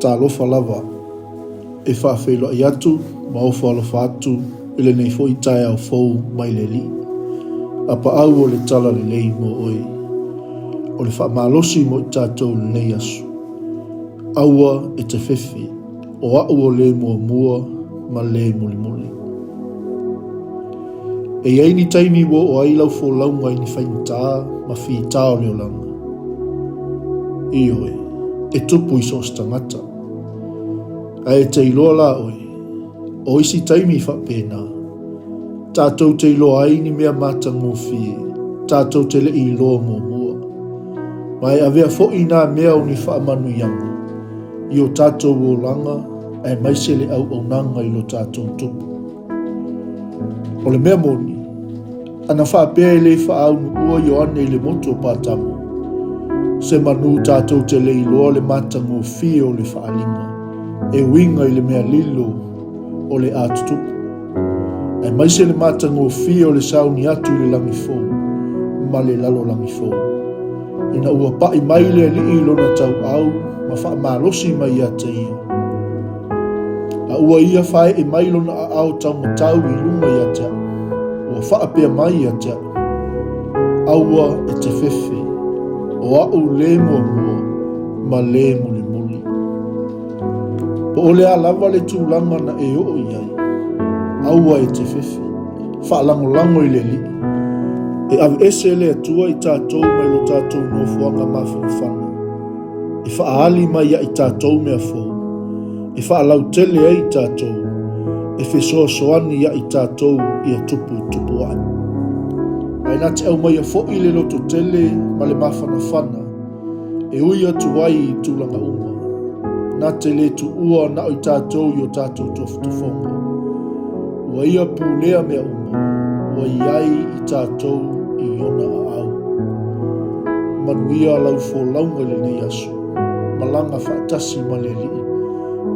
talofa lava e whaawhelai atu ma o whaalofa atu ele nei fo i tae au fou mai le li. APAAU o le talalelei mo oi. O le whaamalosi mo i tātou lei asu. Aua e te fefe o au o le muamua ma le mulimuli. E iei ni taimi wo o ai lau fo launga i ni whaintaa ma whi tao leo langa. Ioe, e tupu iso stangata. A e te iloa la oi, o isi taimi whapena. Tātou te iloa ai ni mea mata ngō fie, tātou te le iloa muamua. Mai avea fo i nā mea o ni whaamanu ianga. I o tātou o langa, e maise le au nanga i lo tātou tupu. O le mea moni, ana whaapea e le whaau ua i o ane i le moto o pātamu. Se manu tātou te le iloa le mata ngō fie o le whaalinga, e winga i le mea lilo o le atutupu. E maise le mata ngō fie o le sauni atu i le langi fōu, ma le lalo langi fōu. Ina ua pai mai le li ilo na tau au, ma wha malosi mai a te ia. A ua ia whae e mailo na a au tau matau i lunga i a te au. Ua wha pia mai a te au. Aua e te fefe, o au le muamua, ma le mulimuli. Po o le a lava le tūlanga na e o iai. Aua e te fefe, wha lango i le li. E au ese le atua i tātou mai lo tātou no fuanga mawhana. E whaali mai ia i tātou mea fōu. E whaalau tele ai i tātou. E whesoa soani ia i tātou i a tupu ai. Ai nā te au mai a fōi le loto tele ma le mawhana. E ui atu ai i tūlanga uma. Nā te le tu ua na o i tātou i o tātou tofutufonga. Ua ia pūlea mea uma. Ua iai i tātou i ona a au. Manuia lau fō launga le nei asu. Malanga whaatasi ma le li.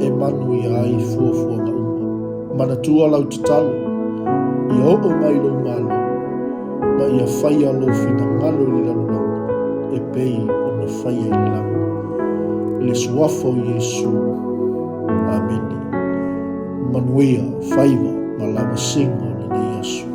E manu i ai fuafuanga uma. Manatua lau te talo. I o mai lo malo. Ma ia whaia lo fina ngalo i le lalolanga. E pei o na whaia i le langa. Le suafo Yesu. Ameni. Manuia whaiva ma lama singo le nei asu.